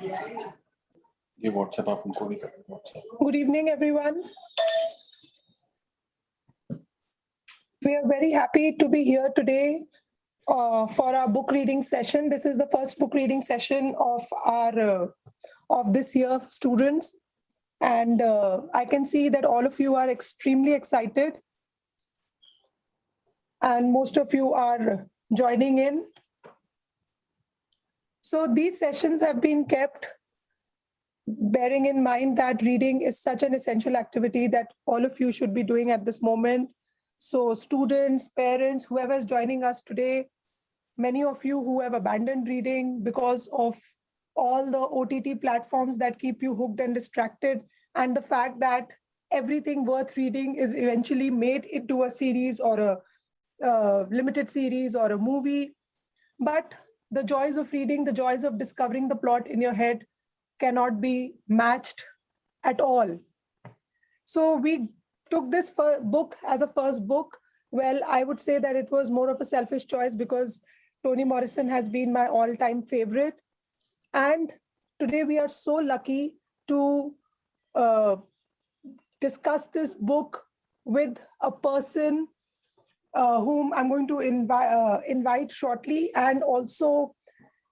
ये WhatsApp आप उनको भी कर WhatsApp. Good evening, everyone. We are very happy to be here today for our book reading session. This is the first book reading session of our of this year, students. And I can see that all of you are extremely excited. And most of you are joining in. So these sessions have been kept bearing in mind that reading is such an essential activity that all of you should be doing at this moment. So students, parents, whoever is joining us today, many of you who have abandoned reading because of all the OTT platforms that keep you hooked and distracted, and the fact that everything worth reading is eventually made into a series or a limited series or a movie. But the joys of reading, the joys of discovering the plot in your head cannot be matched at all. So we took this book as a first book. Well, I would say that it was more of a selfish choice because Toni Morrison has been my all-time favorite. And today we are so lucky to discuss this book with a person whom I'm going to invite shortly and also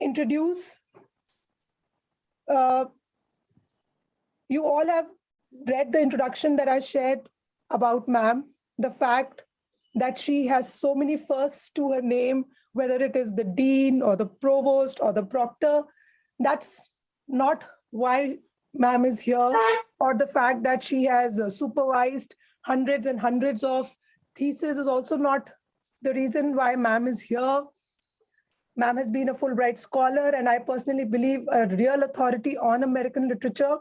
introduce. You all have read the introduction that I shared about ma'am, the fact that she has so many firsts to her name, whether it is the dean or the provost or the proctor. That's not why ma'am is here, or the fact that she has supervised hundreds and hundreds of theses is also not the reason why ma'am is here. Ma'am has been a Fulbright scholar, and I personally believe a real authority on American literature.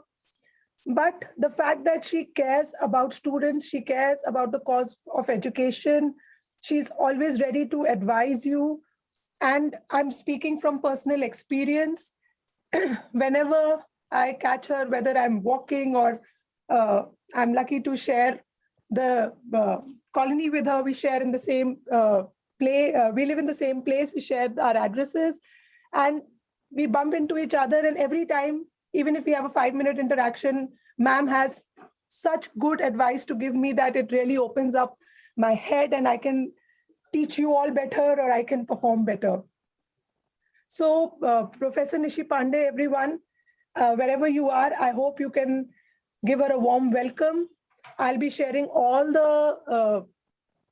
But the fact that she cares about students, she cares about the cause of education, she's always ready to advise you. And I'm speaking from personal experience. Whenever I catch her, whether I'm walking or I'm lucky to share the colony with her, we share in the same we live in the same place, we share our addresses, and we bump into each other. And every time, even if we have a 5-minute interaction, ma'am has such good advice to give me that it really opens up my head and I can teach you all better or I can perform better. So Professor Nishi Pandey, everyone, wherever you are, I hope you can give her a warm welcome. I'll be sharing all the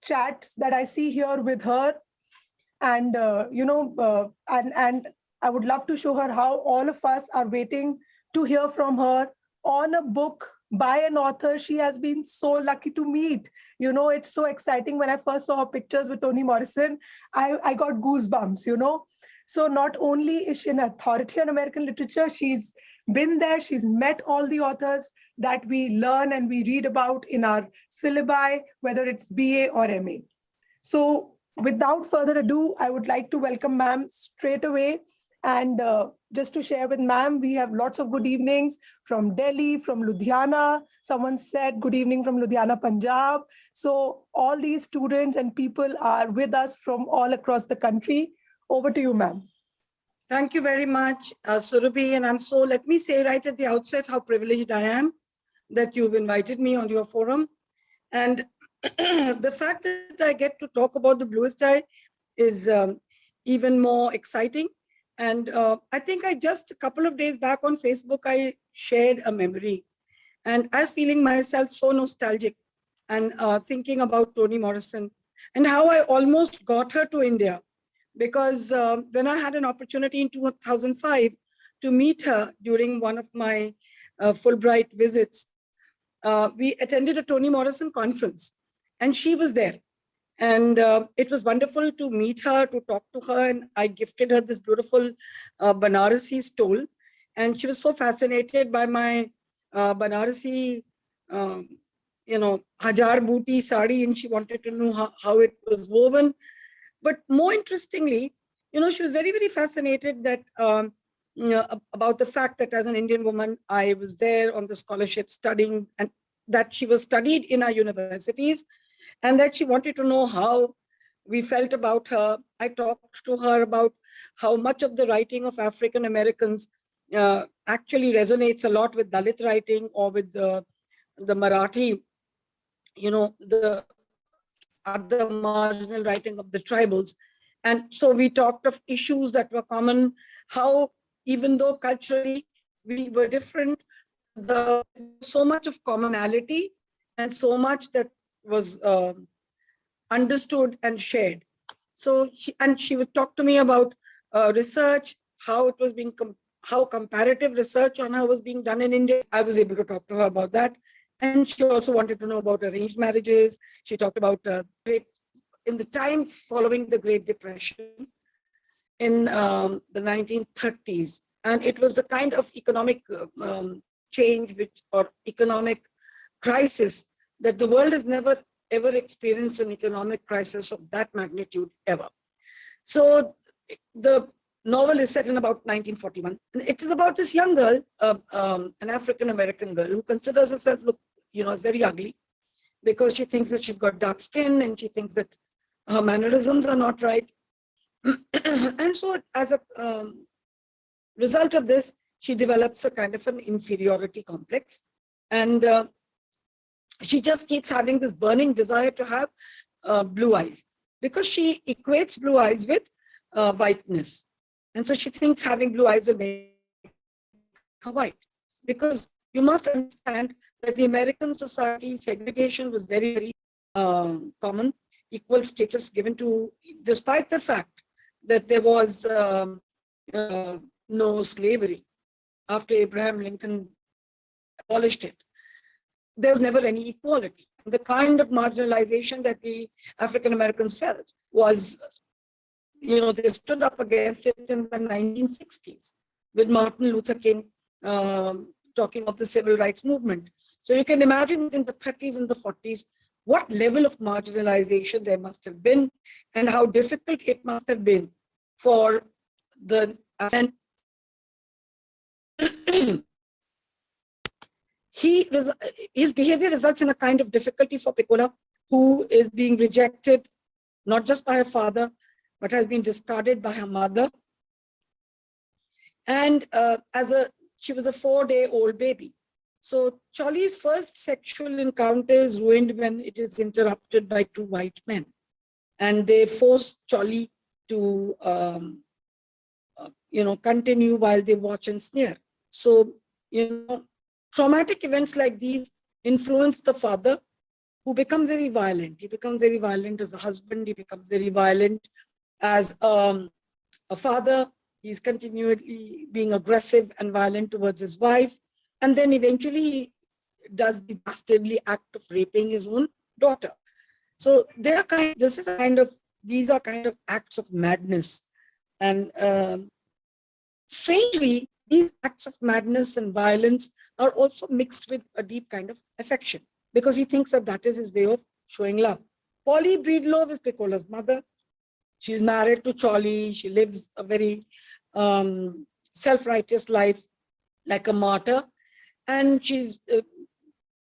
chats that I see here with her. And, and I would love to show her how all of us are waiting to hear from her on a book by an author she has been so lucky to meet. You know, it's so exciting. When I first saw her pictures with Toni Morrison, I got goosebumps, you know. So not only is she an authority on American literature, she's been there, she's met all the authors that we learn and we read about in our syllabi, whether it's BA or MA. So without further ado, I would like to welcome ma'am straight away. And just to share with ma'am, we have lots of good evenings from Delhi, from Ludhiana. Someone said good evening from Ludhiana, Punjab. So all these students and people are with us from all across the country. Over to you, ma'am. Thank you very much, Surabhi. And let me say right at the outset how privileged I am that you've invited me on your forum. And the fact that I get to talk about the Bluest Eye is even more exciting. And I think just a couple of days back on Facebook, I shared a memory. And I was feeling myself so nostalgic and thinking about Toni Morrison and how I almost got her to India. Because when I had an opportunity in 2005 to meet her during one of my Fulbright visits, we attended a Toni Morrison conference and she was there. And it was wonderful to meet her, to talk to her. And I gifted her this beautiful Banarasi stole. And she was so fascinated by my Banarasi, Hajar Booty sari, and she wanted to know how it was woven. But more interestingly, she was very, very fascinated that about the fact that as an Indian woman, I was there on the scholarship studying, and that she was studied in our universities, and that she wanted to know how we felt about her. I talked to her about how much of the writing of African Americans actually resonates a lot with Dalit writing or with the Marathi, the other marginal writing of the tribals. And so we talked of issues that were common, how even though culturally we were different, so much of commonality and so much that was understood and shared. So she would talk to me about research, how it was being, how comparative research on her was being done in India. I was able to talk to her about that. And she also wanted to know about arranged marriages. She talked about in the time following the Great Depression in the 1930s. And it was the kind of economic change or economic crisis that the world has never ever experienced an economic crisis of that magnitude ever. So the novel is set in about 1941. It is about this young girl, an African-American girl who considers herself, as very ugly because she thinks that she's got dark skin and she thinks that her mannerisms are not right. And so as a result of this, she develops a kind of an inferiority complex. And she just keeps having this burning desire to have blue eyes because she equates blue eyes with whiteness. And so she thinks having blue eyes will make her white. Because you must understand that the American society segregation was very, very common, equal status given to, despite the fact that there was no slavery after Abraham Lincoln abolished it. There was never any equality. The kind of marginalization that the African Americans felt was, they stood up against it in the 1960s with Martin Luther King talking of the civil rights movement. So you can imagine in the 30s and the 40s, what level of marginalization there must have been and how difficult it must have been for the his behavior results in a kind of difficulty for Piccola, who is being rejected, not just by her father, but has been discarded by her mother. And she was a 4-day-old baby. So Cholly's first sexual encounter is ruined when it is interrupted by 2 white men. And they force Cholly to, continue while they watch and sneer. So, traumatic events like these influence the father, who becomes very violent. He becomes very violent as a husband. He becomes very violent as a father. He's continually being aggressive and violent towards his wife. And then eventually he does the dastardly act of raping his own daughter. So these are kind of acts of madness. And strangely, these acts of madness and violence are also mixed with a deep kind of affection, because he thinks that is his way of showing love. Polly Breedlove is Piccola's mother. She's married to Cholly. She lives a very self-righteous life, like a martyr. And she's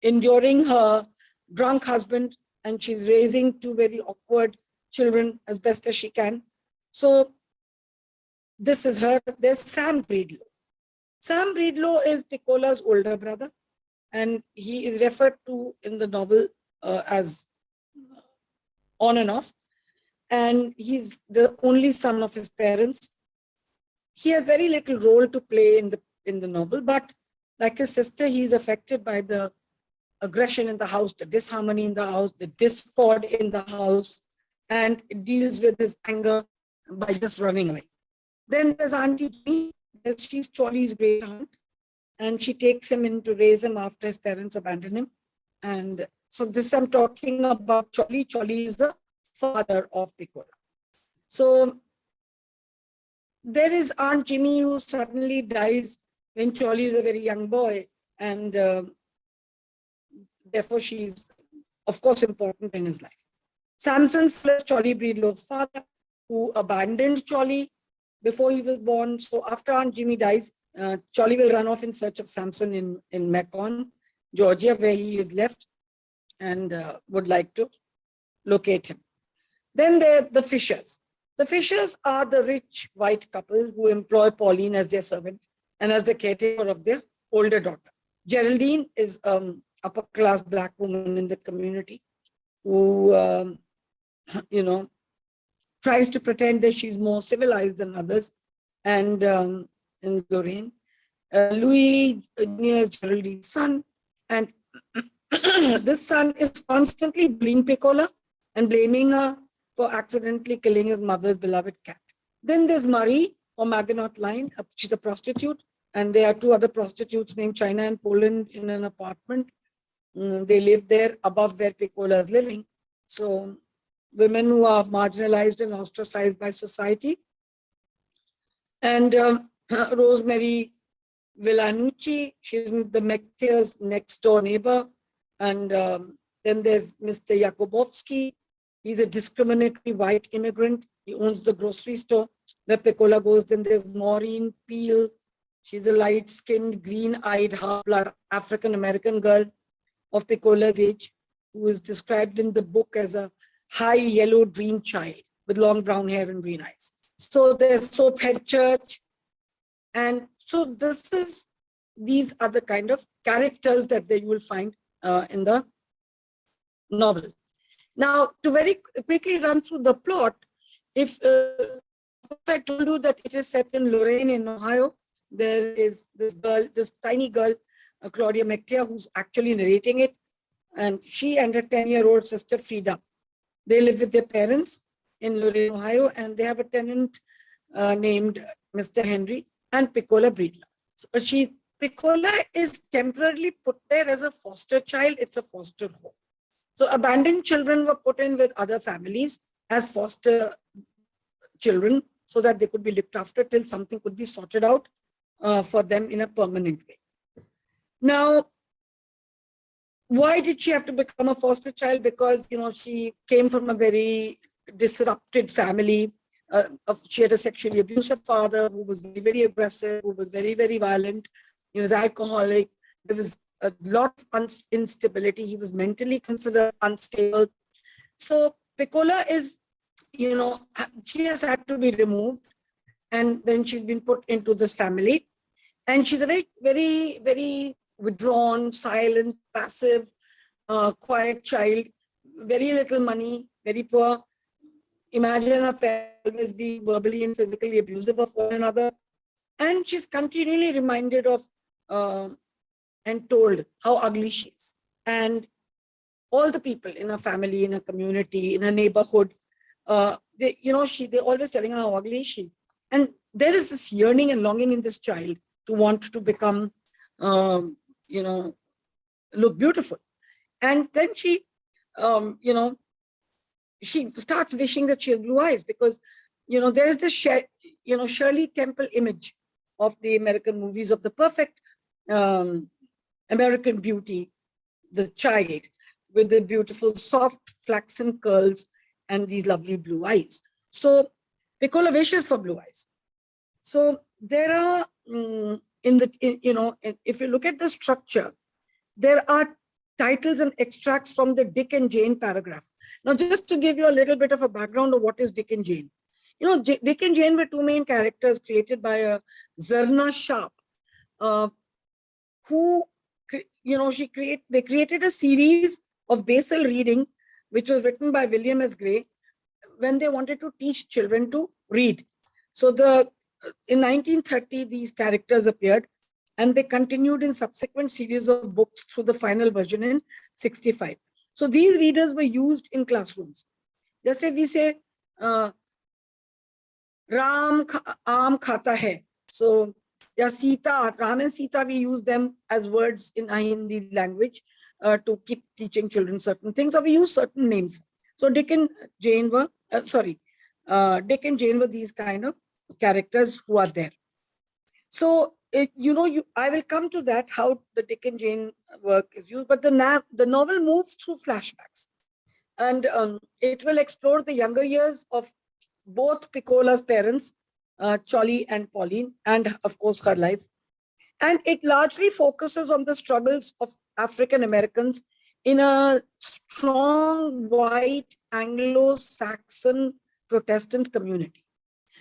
enduring her drunk husband, and she's raising 2 very awkward children as best as she can. So this is her. There's Sam Breedlove. Sam Breedlove is Piccola's older brother, and he is referred to in the novel as on and off. And he's the only son of his parents. He has very little role to play in the novel, but like his sister, he is affected by the aggression in the house, the disharmony in the house, the discord in the house, and it deals with his anger by just running away. Then there's Auntie Jimmy. She's Cholly's great aunt, and she takes him in to raise him after his parents abandon him. And so this I'm talking about Cholly. Cholly is the father of Piccola. So there is Aunt Jimmy, who suddenly dies when Cholly is a very young boy, and therefore she's, of course, important in his life. Samson is Cholly Breedlove's father, who abandoned Cholly before he was born. So after Aunt Jimmy dies, Cholly will run off in search of Samson in Macon, Georgia, where he is left, and would like to locate him. Then there are the Fishers. The Fishers are the rich white couple who employ Pauline as their servant. and as the caretaker of their older daughter. Geraldine is upper class Black woman in the community who, tries to pretend that she's more civilized than others. And in Lorraine, Louis Jr. is Geraldine's son, and this son is constantly bullying Piccola and blaming her for accidentally killing his mother's beloved cat. Then there's Marie, or Maginot Line. She's a prostitute, and there are two other prostitutes named China and Poland in an apartment. They live there above where Piccola is living. So women who are marginalized and ostracized by society. And Rosemary Villanucci, she's the Mectier's next door neighbor. And then there's Mr. Yakubovsky. He's a discriminatory white immigrant. He owns the grocery store where Piccola goes. Then there's Maureen Peel. She's a light-skinned, green-eyed, half-blood African-American girl of Piccola's age, who is described in the book as a high yellow dream child with long brown hair and green eyes. So there's Soaphead Church. And so these are the kind of characters that you will find in the novel. Now, to very quickly run through the plot, if I told you that it is set in Lorraine in Ohio, there is this tiny girl, Claudia Mectier, who's actually narrating it. And she and her 10-year-old sister, Frida, they live with their parents in Lorraine, Ohio, and they have a tenant named Mr. Henry and Piccola Breedlove. So Piccola is temporarily put there as a foster child. It's a foster home. So abandoned children were put in with other families as foster children so that they could be looked after till something could be sorted out for them in a permanent way. Now, why did she have to become a foster child? Because, she came from a very disrupted family. She had a sexually abusive father who was very, very aggressive, who was very, very violent. He was alcoholic. There was a lot of instability. He was mentally considered unstable. So Piccola is, she has had to be removed, and then she's been put into this family. And she's a very, very, very withdrawn, silent, passive, quiet child, very little money, very poor. Imagine her parents being verbally and physically abusive of one another. And she's continually reminded of and told how ugly she is. And all the people in her family, in her community, in her neighborhood, they're always telling her how ugly is she. And there is this yearning and longing in this child to want to become, look beautiful. And then she, she starts wishing that she has blue eyes because, there is this, Shirley Temple image of the American movies of the perfect American beauty, the child with the beautiful soft flaxen curls and these lovely blue eyes. So Piccola wishes for blue eyes. So there are, if you look at the structure, there are titles and extracts from the Dick and Jane paragraph. Now, just to give you a little bit of a background of what is Dick and Jane. Dick and Jane were two main characters created by Zerna Sharp, who, they created a series of basal reading, which was written by William S. Gray, when they wanted to teach children to read. So in 1930, these characters appeared, and they continued in subsequent series of books through the final version in 65. So these readers were used in classrooms. Just say we say, Ram aam khata hai. So yeah, Sita, Ram and Sita, we use them as words in Hindi language to keep teaching children certain things, or we use certain names. So Dick and Jane were, these kind of characters who are there. So, I will come to that, how the Dick and Jane work is used, but the novel moves through flashbacks. And it will explore the younger years of both Piccola's parents, Cholly and Pauline, and of course her life. And it largely focuses on the struggles of African Americans in a strong white Anglo-Saxon Protestant community.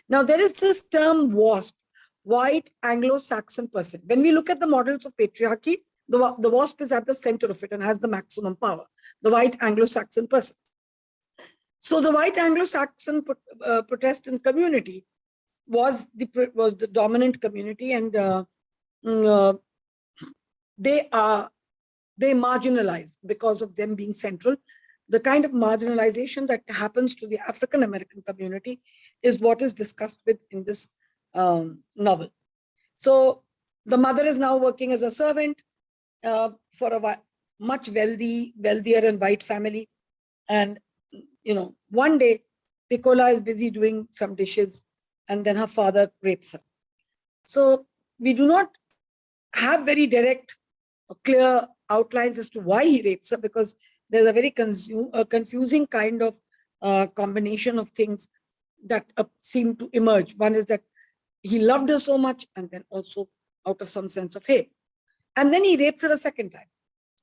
Now there is this term WASP, white Anglo-Saxon person. When we look at the models of patriarchy, the wasp is at the center of it and has the maximum power, the white Anglo-Saxon person. So the white Anglo-Saxon Protestant community was the dominant community, and they marginalized because of them being central. The kind of marginalization that happens to the African American community is what is discussed with in this novel. So the mother is now working as a servant for a much wealthier and white family. And, one day Piccola is busy doing some dishes and then her father rapes her. So we do not have very direct or clear outlines as to why he rapes her, because there's a very confusing kind of combination of things that seem to emerge. One is that he loved her so much, and then also out of some sense of hate. And then he rapes her a second time.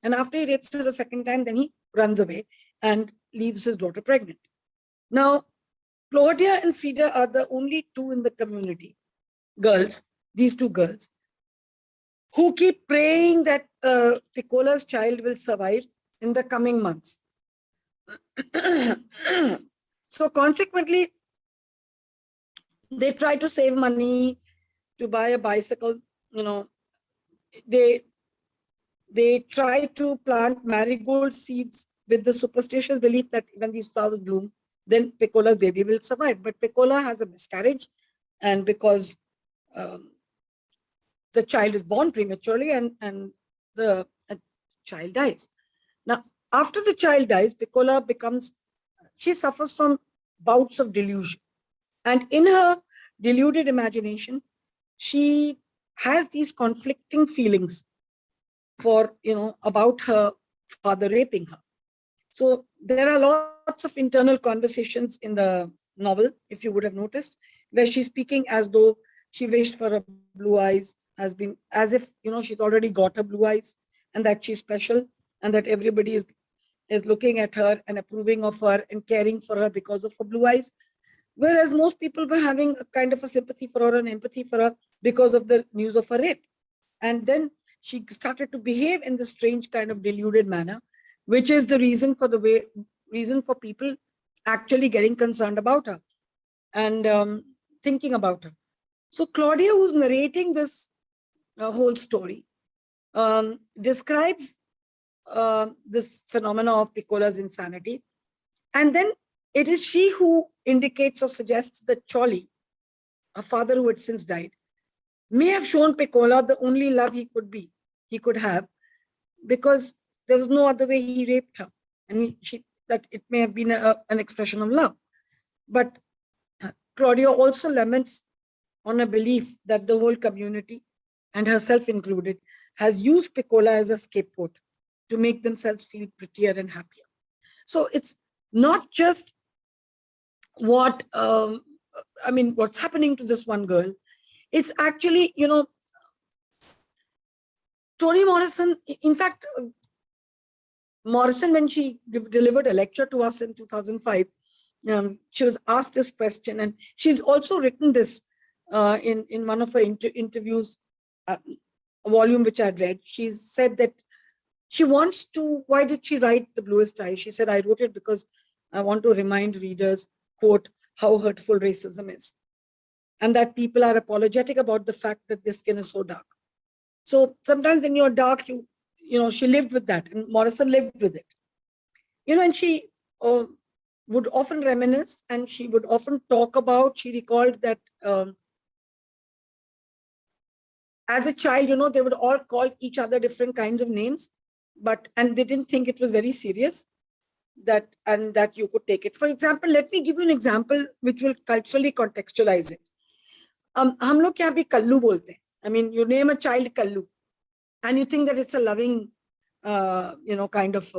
And after he rapes her a second time, then he runs away and leaves his daughter pregnant. Now, Claudia and Frida are the only two in the community, girls, these two girls, who keep praying that Piccola's child will survive in the coming months. So consequently, they try to save money to buy a bicycle. They try to plant marigold seeds with the superstitious belief that when these flowers bloom, then Piccola's baby will survive. But Piccola has a miscarriage, and because the child is born prematurely, and the child dies. Now, after the child dies, Piccola she suffers from bouts of delusion. And in her deluded imagination, she has these conflicting feelings about her father raping her. So there are lots of internal conversations in the novel, if you would have noticed, where she's speaking as though she wished for her blue eyes, as if she's already got her blue eyes, and that she's special, and that everybody is looking at her and approving of her and caring for her because of her blue eyes. Whereas most people were having a kind of a sympathy for her and empathy for her because of the news of her rape. And then she started to behave in this strange kind of deluded manner, which is the reason for people actually getting concerned about her and thinking about her. So Claudia, who's narrating this whole story, describes this phenomena of Piccola's insanity. And then it is she who indicates or suggests that Choli, her father who had since died, may have shown Piccola the only love he could have, because there was no other way he raped her. And that it may have been an expression of love. But Claudia also laments on a belief that the whole community, and herself included, has used Piccola as a scapegoat to make themselves feel prettier and happier. So it's not just what's happening to this one girl. It's actually, Toni Morrison, in fact, Morrison, when she delivered a lecture to us in 2005, she was asked this question, and she's also written this in one of her interviews, a volume which I had read. She said that why did she write The Bluest Eye? She said, I wrote it because I want to remind readers, quote, how hurtful racism is, and that people are apologetic about the fact that their skin is so dark. So sometimes when you're dark, she lived with that, and Morrison lived with it. And she would often reminisce, and she would often talk about, she recalled that as a child, they would all call each other different kinds of names, and they didn't think it was very serious, that you could take it. For example, let me give you an example which will culturally contextualize it. हम लोग क्या भी कल्लू बोलते हैं. I mean, you name a child Kallu, and you think that it's a loving, kind of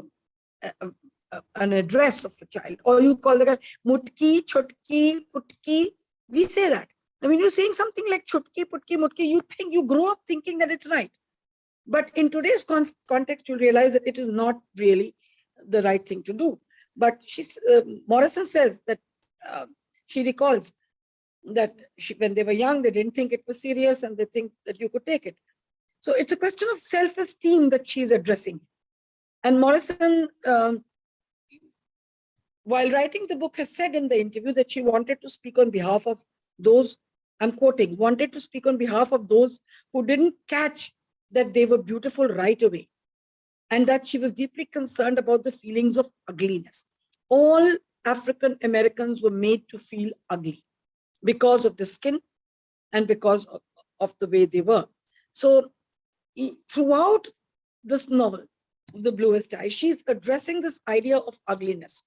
an address of the child. Or you call the guy Mutki, Chutki, Putki. We say that. I mean, you're saying something like Chutki, Putki, Mutki. You grow up thinking that it's right. But in today's context, you'll realize that it is not really the right thing to do. But Morrison says that she recalls that when they were young, they didn't think it was serious and they think that you could take it. So it's a question of self-esteem that she's addressing. And Morrison, while writing the book, has said in the interview that she wanted to speak on behalf of those, I'm quoting, wanted to speak on behalf of those who didn't catch that they were beautiful right away, and that she was deeply concerned about the feelings of ugliness. All African Americans were made to feel ugly because of the skin and because of the way they were. So throughout this novel, The Bluest Eye, she's addressing this idea of ugliness.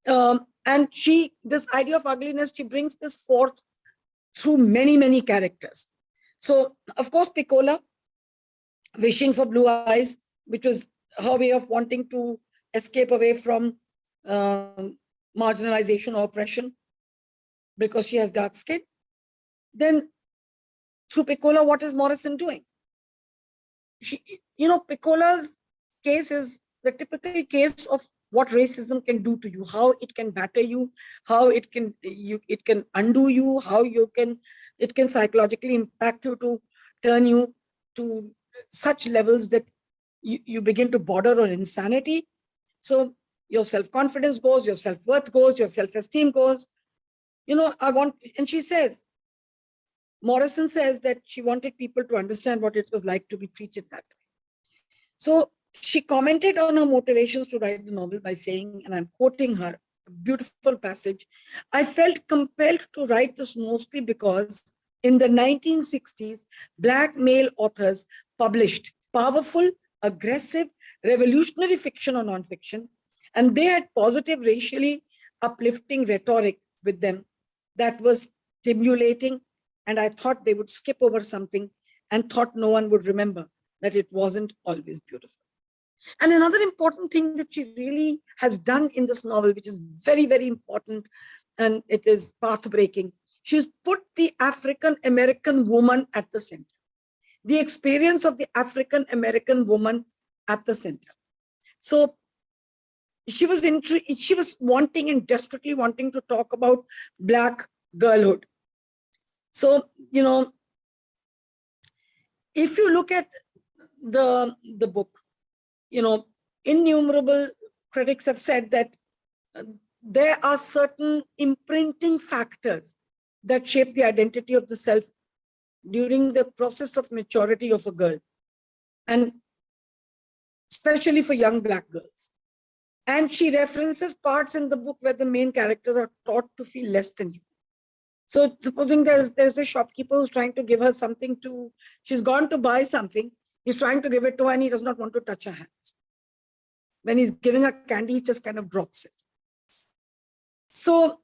And this idea of ugliness, she brings this forth through many, many characters. So, of course, Piccola, wishing for blue eyes, which was her way of wanting to escape away from marginalization or oppression because she has dark skin. Then, through Piccola, what is Morrison doing? Piccola's case is the typical case of what racism can do to you, how it can batter you, how it can undo you, how it can psychologically impact you to turn you to such levels that you begin to border on insanity. So your self-confidence goes, your self-worth goes, your self-esteem goes. And she says, Morrison says that she wanted people to understand what it was like to be treated that way. So she commented on her motivations to write the novel by saying, and I'm quoting her, a beautiful passage, "I felt compelled to write this mostly because in the 1960s, Black male authors published powerful, aggressive, revolutionary fiction or nonfiction, and they had positive, racially uplifting rhetoric with them that was stimulating, and I thought they would skip over something and thought no one would remember that it wasn't always beautiful." And another important thing that she really has done in this novel, which is very, very important, and it is path-breaking, she's put the African-American woman at the center, the experience of the African-American woman at the center. So she was wanting and desperately wanting to talk about Black girlhood. So, if you look at the book, innumerable critics have said that there are certain imprinting factors that shape the identity of the self during the process of maturity of a girl, and especially for young Black girls. And she references parts in the book where the main characters are taught to feel less than you. So supposing there's a shopkeeper who's trying to give her something she's gone to buy something, he's trying to give it to her and he does not want to touch her hands. When he's giving her candy, he just kind of drops it. So,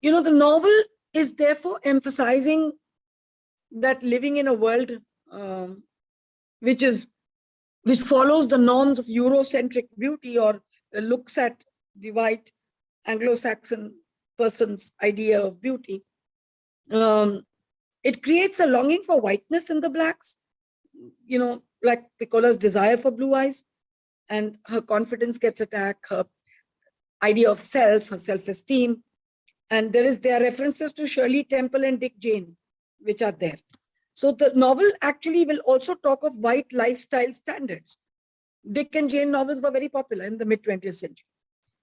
the novel is therefore emphasizing that living in a world which follows the norms of Eurocentric beauty, or looks at the white Anglo-Saxon person's idea of beauty, it creates a longing for whiteness in the Blacks, like Piccola's desire for blue eyes, and her confidence gets attacked, her idea of self, her self-esteem. And there are references to Shirley Temple and Dick Jane, which are there. So the novel actually will also talk of white lifestyle standards. Dick and Jane novels were very popular in the mid-20th century.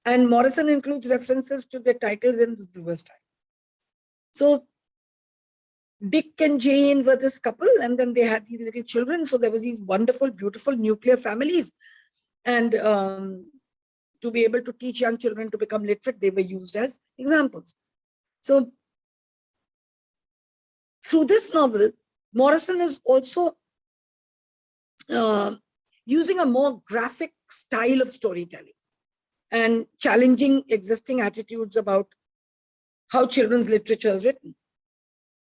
And Morrison includes references to their titles in The Bluest Eye. So Dick and Jane were this couple, and then they had these little children. So there was these wonderful, beautiful nuclear families. And to be able to teach young children to become literate, they were used as examples. So through this novel, Morrison is also using a more graphic style of storytelling and challenging existing attitudes about how children's literature is written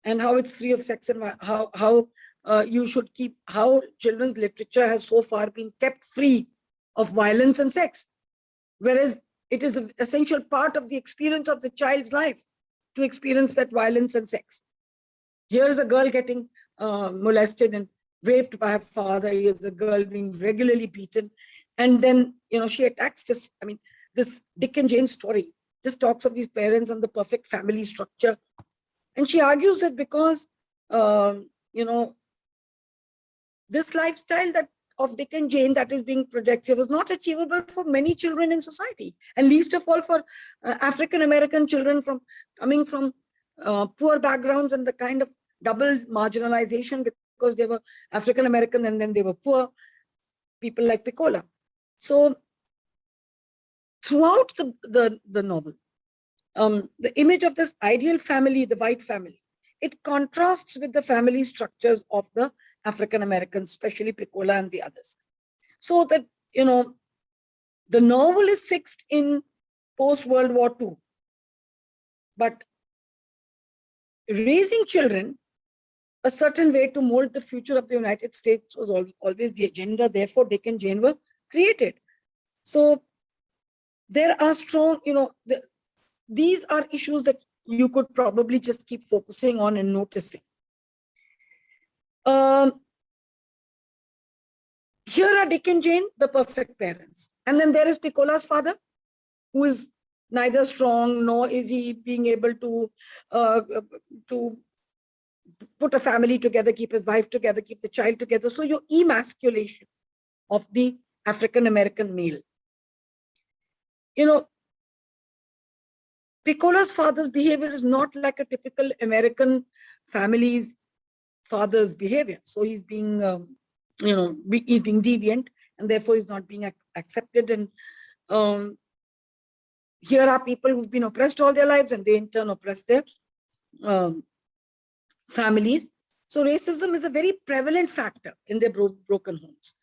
and how it's free of sex, and how children's literature has so far been kept free of violence and sex, whereas it is an essential part of the experience of the child's life to experience that violence and sex. Here is a girl getting molested and raped by her father. Here's a girl being regularly beaten. And then, she attacks this Dick and Jane story just talks of these parents and the perfect family structure. And she argues that because, you know, this lifestyle that of Dick and Jane that is being projected was not achievable for many children in society, and least of all for African-American children coming from poor backgrounds and the kind of double marginalization because they were African-American and then they were poor, people like Piccola. So throughout the novel, the image of this ideal family, the white family, it contrasts with the family structures of the African-Americans, especially Piccola and the others. So that, you know, the novel is fixed in post-World War II, but raising children a certain way to mold the future of the United States was always the agenda. Therefore, Dick and Jane were created. So there are strong, you know, these are issues that you could probably just keep focusing on and noticing. Here are Dick and Jane, the perfect parents. And then there is Piccola's father, who is neither strong nor is he being able to put a family together, keep his wife together, keep the child together. So your emasculation of the African-American male. You know, Piccola's father's behavior is not like a typical American family's father's behavior. So he's being, you know, he's being deviant, and therefore he's not being accepted. And here are people who've been oppressed all their lives, and they in turn oppress their families. So racism is a very prevalent factor in their broken homes.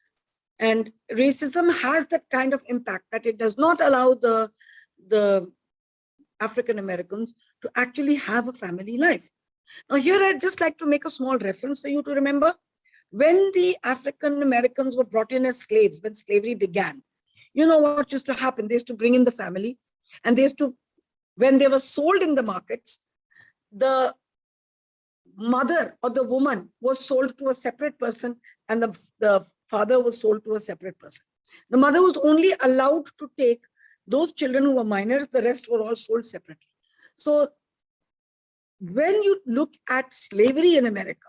And racism has that kind of impact that it does not allow the African-Americans to actually have a family life. Now here I'd just like to make a small reference for you to remember. When the African-Americans were brought in as slaves, when slavery began, you know what used to happen? They used to bring in the family, and they used to, when they were sold in the markets, the mother or the woman was sold to a separate person, and the father was sold to a separate person. The mother was only allowed to take those children who were minors, the rest were all sold separately. So when you look at slavery in America,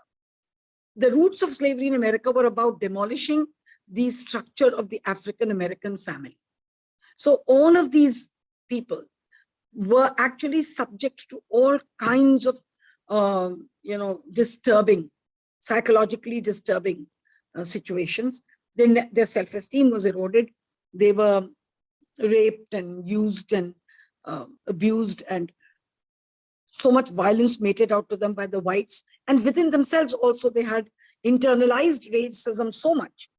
the roots of slavery in America were about demolishing the structure of the African-American family. So all of these people were actually subject to all kinds of, you know, disturbing, psychologically disturbing situations. Their self-esteem was eroded. They were raped and used and abused, and so much violence meted out to them by the whites. And within themselves also, they had internalized racism so much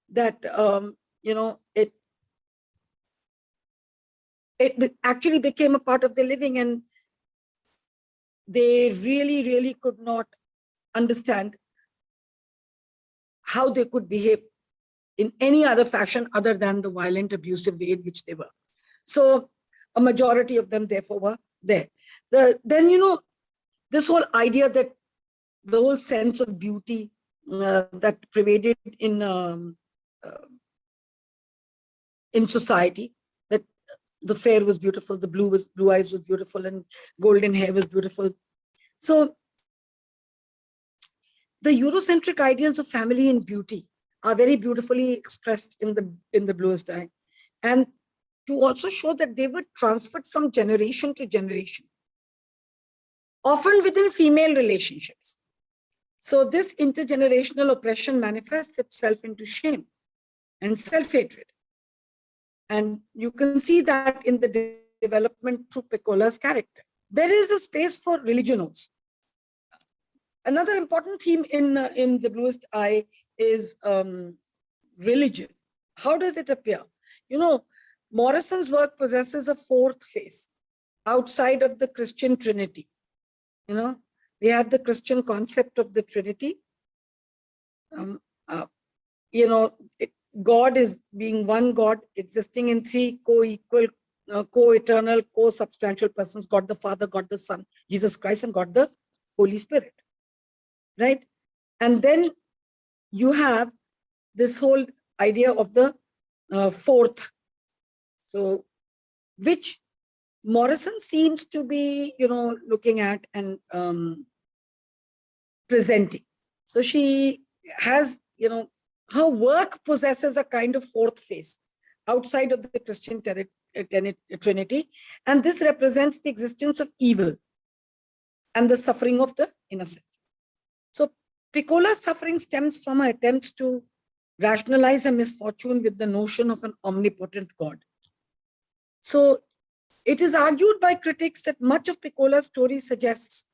that, you know, it actually became a part of their living, and they really, really could not understand how they could behave in any other fashion other than the violent, abusive way in which they were. So a majority of them, therefore, were there. Then, you know, this whole idea that the whole sense of beauty that pervaded in society, that the fair was beautiful, the blue eyes was beautiful, and golden hair was beautiful. So the Eurocentric ideals of family and beauty are very beautifully expressed in the Bluest Eye, and to also show that they were transferred from generation to generation, often within female relationships. So this intergenerational oppression manifests itself into shame and self-hatred. And you can see that in the development through Piccola's character. There is a space for religion also. Another important theme in the Bluest Eye is religion. How does it appear? You know, Morrison's work possesses a fourth face outside of the Christian Trinity. You know, we have the Christian concept of the Trinity. You know, God is being one God existing in three co-equal, co-eternal, co-substantial persons: God the Father, God the Son, Jesus Christ, and God the Holy Spirit. Right? And then you have this whole idea of the fourth, so which Morrison seems to be, looking at and presenting. So she has, her work possesses a kind of fourth face outside of the Christian Trinity. And this represents the existence of evil and the suffering of the innocent. So Piccola's suffering stems from her attempts to rationalize her misfortune with the notion of an omnipotent God. So it is argued by critics that much of Piccola's story suggests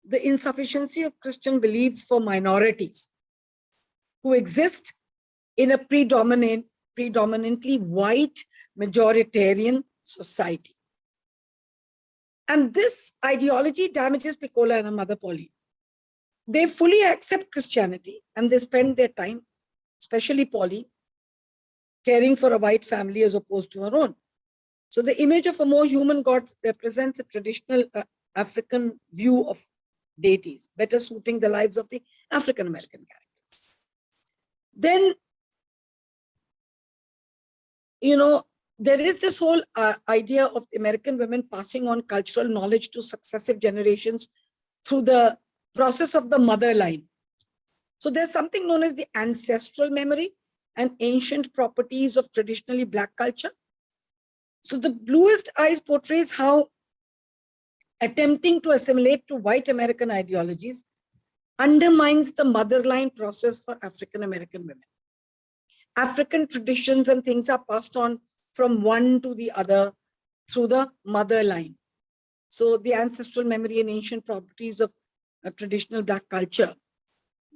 the insufficiency of Christian beliefs for minorities who exist in a predominantly white majoritarian society. And this ideology damages Piccola and her mother Pauline. They fully accept Christianity and they spend their time, especially Pauline, caring for a white family as opposed to her own. So the image of a more human God represents a traditional African view of deities, better suiting the lives of the African-American characters. Then, there is this whole idea of American women passing on cultural knowledge to successive generations through the process of the mother line. So there's something known as the ancestral memory and ancient properties of traditionally Black culture. So the Bluest Eye portrays how attempting to assimilate to white American ideologies undermines the motherline process for African-American women. African traditions and things are passed on from one to the other through the mother line. So the ancestral memory and ancient properties of traditional Black culture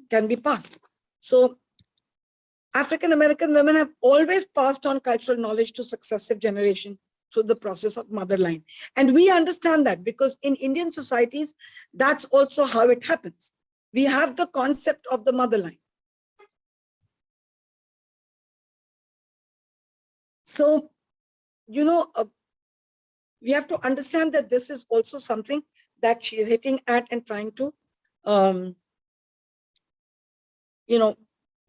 can be passed. So African-American women have always passed on cultural knowledge to successive generations through the process of motherline. And we understand that because in Indian societies, that's also how it happens. We have the concept of the motherline. So, we have to understand that this is also something that she is hitting at and trying to,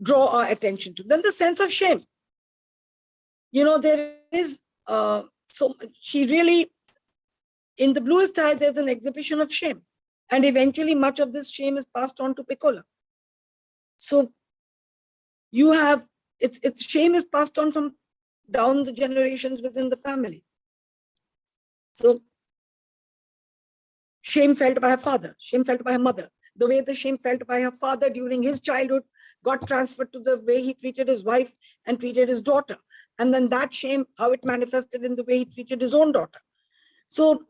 draw our attention to. Then the sense of shame. There is, so she really, in the Bluest Eye, there's an exhibition of shame. And eventually much of this shame is passed on to Piccola. So you have, it's shame is passed on from down the generations within the family. So shame felt by her father, shame felt by her mother. The way the shame felt by her father during his childhood got transferred to the way he treated his wife and treated his daughter. And then that shame, how it manifested in the way he treated his own daughter. So,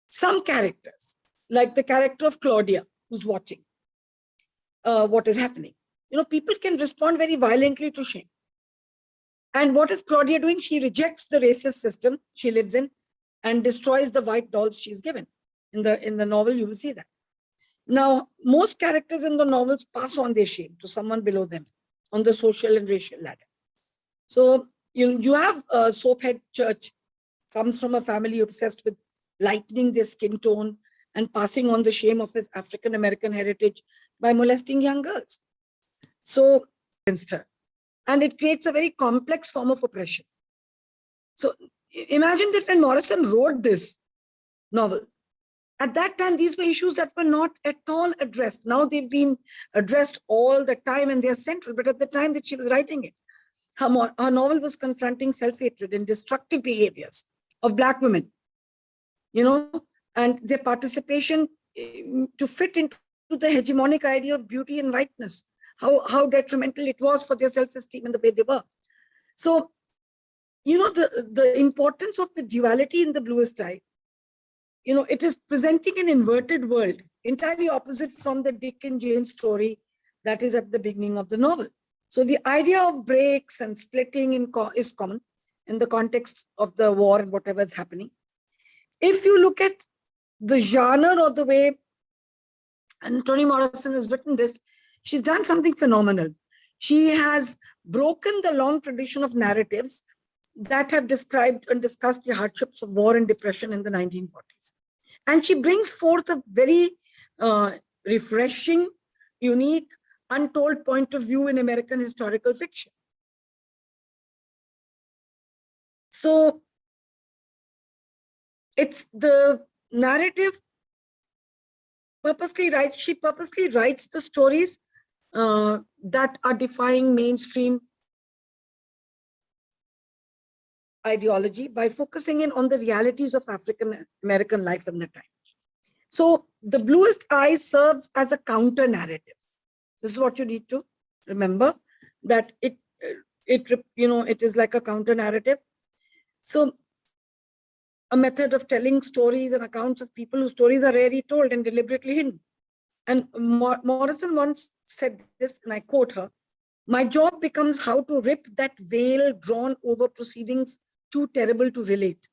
some characters, like the character of Claudia, who's watching what is happening, people can respond very violently to shame. And what is Claudia doing? She rejects the racist system she lives in and destroys the white dolls she's given. In the novel, you will see that. Now, most characters in the novels pass on their shame to someone below them on the social and racial ladder. So you have Soaphead Church, comes from a family obsessed with lightening their skin tone and passing on the shame of his African-American heritage by molesting young girls. So, against her. And it creates a very complex form of oppression. So imagine that when Morrison wrote this novel, at that time, these were issues that were not at all addressed. Now they've been addressed all the time and they're central. But at the time that she was writing it, her novel was confronting self-hatred and destructive behaviors of Black women, and their participation to fit into the hegemonic idea of beauty and rightness, how detrimental it was for their self-esteem and the way they were. So, the importance of the duality in the Bluest Eye, it is presenting an inverted world, entirely opposite from the Dick and Jane story that is at the beginning of the novel. So the idea of breaks and splitting is common in the context of the war and whatever is happening. If you look at the genre or the way, and Toni Morrison has written this, she's done something phenomenal. She has broken the long tradition of narratives that have described and discussed the hardships of war and depression in the 1940s. And she brings forth a very refreshing, unique, untold point of view in American historical fiction. So it's the narrative she purposely writes the stories that are defying mainstream ideology by focusing in on the realities of African American life in the time. So the Bluest Eye serves as a counter narrative. This is what you need to remember, that it is like a counter narrative. So a method of telling stories and accounts of people whose stories are rarely told and deliberately hidden. And Morrison once said this, and I quote her, "My job becomes how to rip that veil drawn over proceedings too terrible to relate.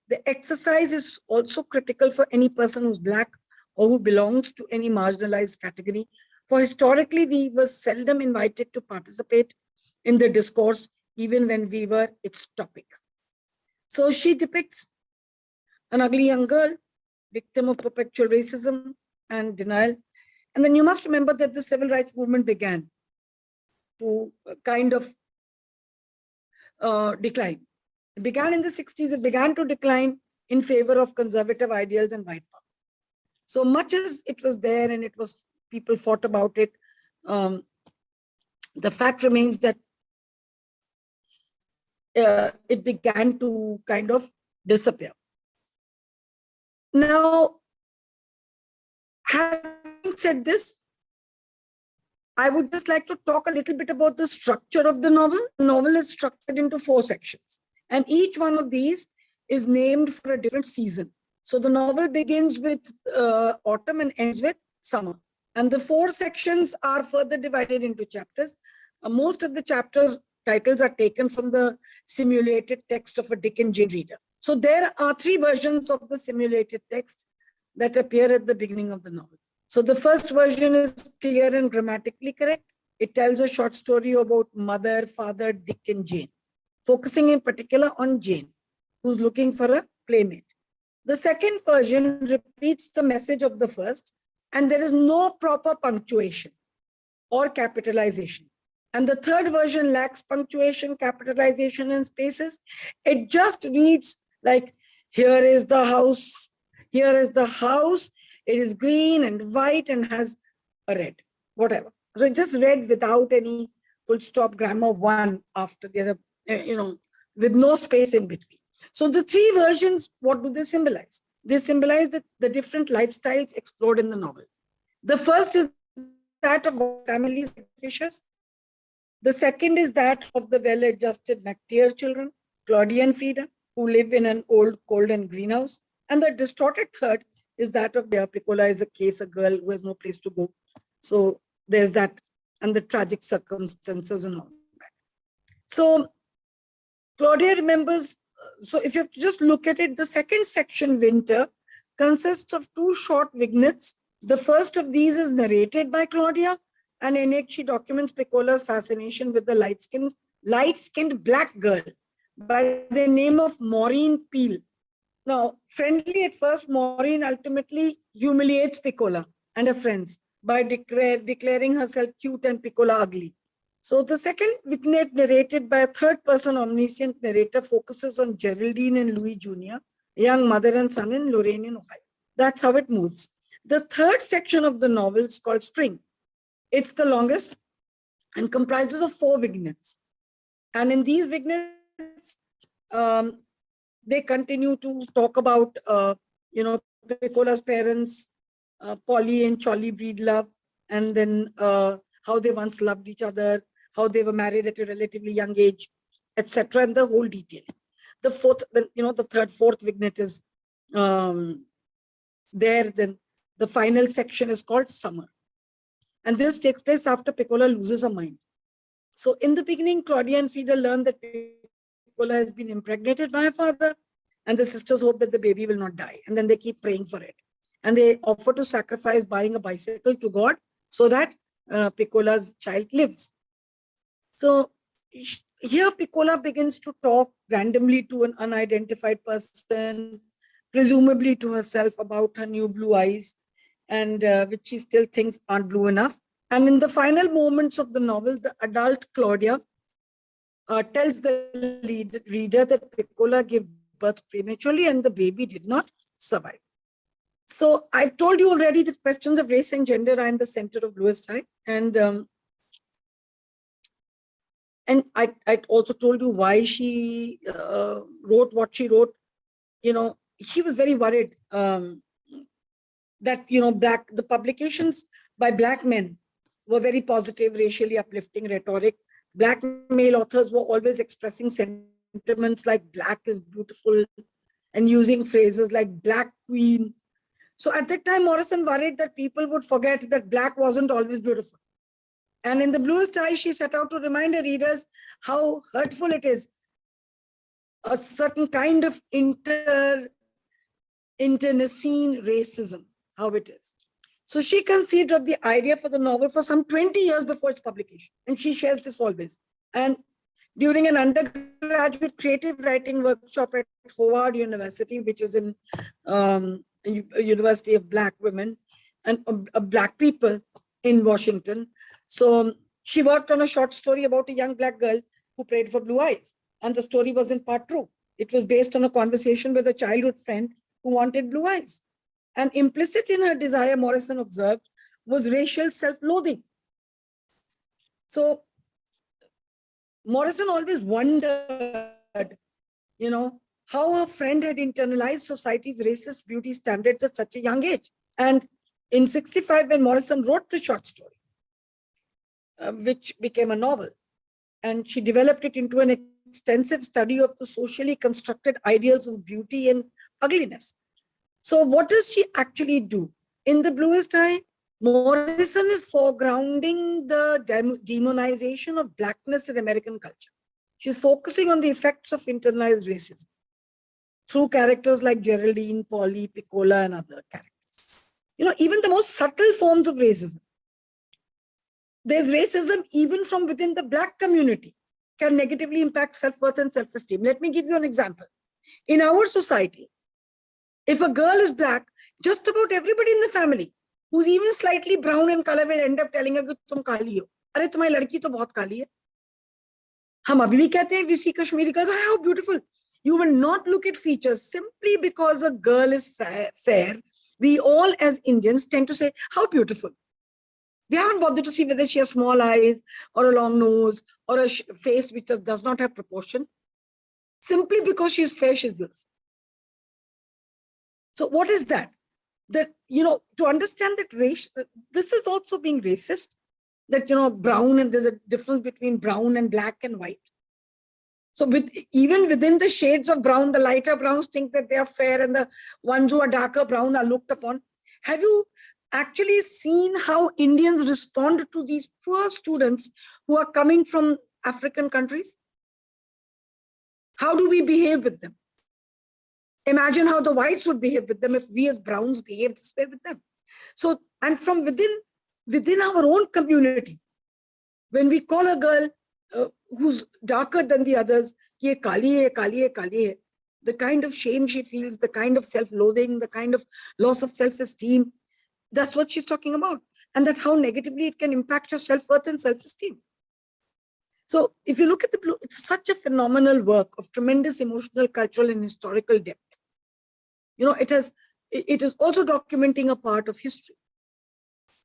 The exercise is also critical for any person who's Black or who belongs to any marginalized category, for historically we were seldom invited to participate in the discourse, even when we were its topic." So she depicts an ugly young girl, victim of perpetual racism and denial. And then you must remember that the civil rights movement began to kind of decline. It began in the 60s, it began to decline in favor of conservative ideals and white power. So much as it was there and people fought about it, the fact remains that it began to kind of disappear. Now, having said this, I would just like to talk a little bit about the structure of the novel. The novel is structured into 4 sections, and each one of these is named for a different season. So the novel begins with autumn and ends with summer. And the 4 sections are further divided into chapters. Most of the chapters' titles are taken from the simulated text of a Dick and Jane reader. So there are 3 versions of the simulated text that appear at the beginning of the novel. So the first version is clear and grammatically correct. It tells a short story about mother, father, Dick, and Jane, focusing in particular on Jane, who's looking for a playmate. The second version repeats the message of the first, and there is no proper punctuation or capitalization. And the third version lacks punctuation, capitalization, and spaces. It just reads like, here is the house, here is the house. It is green and white and has a red, whatever. So it just read without any full stop, grammar one after the other, with no space in between. So the 3 versions, what do they symbolize? They symbolize the different lifestyles explored in the novel. The first is that of families like fishes. The second is that of the well-adjusted McTeer children, Claudia and Frida, who live in an old, cold and greenhouse. And the distorted third is that of their Piccola is a case, a girl who has no place to go. So there's that, and the tragic circumstances and all that. So Claudia remembers, so if you have to just look at it, the second section, Winter, consists of 2 short vignettes. The first of these is narrated by Claudia, and in it she documents Piccola's fascination with the light-skinned Black girl by the name of Maureen Peel. Now, friendly at first, Maureen ultimately humiliates Piccola and her friends by declaring herself cute and Piccola ugly. So the second vignette, narrated by a third-person omniscient narrator, focuses on Geraldine and Louis Jr., a young mother and son in Lorain in Ohio. That's how it moves. The third section of the novel is called Spring. It's the longest and comprises of 4 vignettes. And in these vignettes, they continue to talk about, Piccola's parents, Polly and Cholly Breedlove, and then how they once loved each other, how they were married at a relatively young age, etc., and the whole detail. The fourth vignette is there. Then the final section is called Summer. And this takes place after Piccola loses her mind. So in the beginning, Claudia and Frida learn that Piccola has been impregnated by her father, and the sisters hope that the baby will not die. And then they keep praying for it. And they offer to sacrifice buying a bicycle to God so that Piccola's child lives. So here Piccola begins to talk randomly to an unidentified person, presumably to herself, about her new blue eyes, and which she still thinks aren't blue enough. And in the final moments of the novel, the adult Claudia tells the reader that Piccola gave birth prematurely and the baby did not survive. So I've told you already that questions of race and gender are in the center of Bluest Eye. And I also told you why she wrote what she wrote. You know, she was very worried that, you know, the publications by Black men were very positive, racially uplifting rhetoric. Black male authors were always expressing sentiments like Black is beautiful and using phrases like Black Queen. So at that time, Morrison worried that people would forget that Black wasn't always beautiful. And in the Bluest Eye, she set out to remind her readers how hurtful it is, a certain kind of internecine racism, how it is. So she conceived of the idea for the novel for some 20 years before its publication. And she shares this always. And during an undergraduate creative writing workshop at Howard University, which is in a university of Black women and Black people in Washington. So she worked on a short story about a young Black girl who prayed for blue eyes. And the story was in part true. It was based on a conversation with a childhood friend who wanted blue eyes. And implicit in her desire, Morrison observed, was racial self-loathing. So Morrison always wondered, you know, how her friend had internalized society's racist beauty standards at such a young age. And in 1965, when Morrison wrote the short story, which became a novel, and she developed it into an extensive study of the socially constructed ideals of beauty and ugliness. So what does she actually do? In the Bluest Eye, Morrison is foregrounding the demonization of Blackness in American culture. She's focusing on the effects of internalized racism through characters like Geraldine, Polly, Piccola, and other characters. You know, even the most subtle forms of racism. There's racism even from within the Black community can negatively impact self-worth and self-esteem. Let me give you an example. In our society, if a girl is Black, just about everybody in the family who's even slightly brown in color will end up telling her कि तुम काली हो. अरे तुम्हारी लड़की तो बहुत काली है. हम अभी भी कहते हैं, we see Kashmiri girls, how beautiful. You will not look at features simply because a girl is fair. We all as Indians tend to say, how beautiful. We haven't bothered to see whether she has small eyes or a long nose or a face which does not have proportion. Simply because she is fair, she is beautiful. So what is that? That, you know, to understand that race, this is also being racist, that, you know, brown, and there's a difference between brown and Black and white. So even within the shades of brown, the lighter browns think that they are fair and the ones who are darker brown are looked upon. Have you actually seen how Indians respond to these poor students who are coming from African countries? How do we behave with them? Imagine how the whites would behave with them if we as browns behave this way with them. So, and from within our own community, when we call a girl who's darker than the others, ye kali hai, kali hai, kali hai, the kind of shame she feels, the kind of self-loathing, the kind of loss of self-esteem, that's what she's talking about. And that how negatively it can impact your self-worth and self-esteem. So if you look at the Blue, it's such a phenomenal work of tremendous emotional, cultural, and historical depth. You know, it is also documenting a part of history.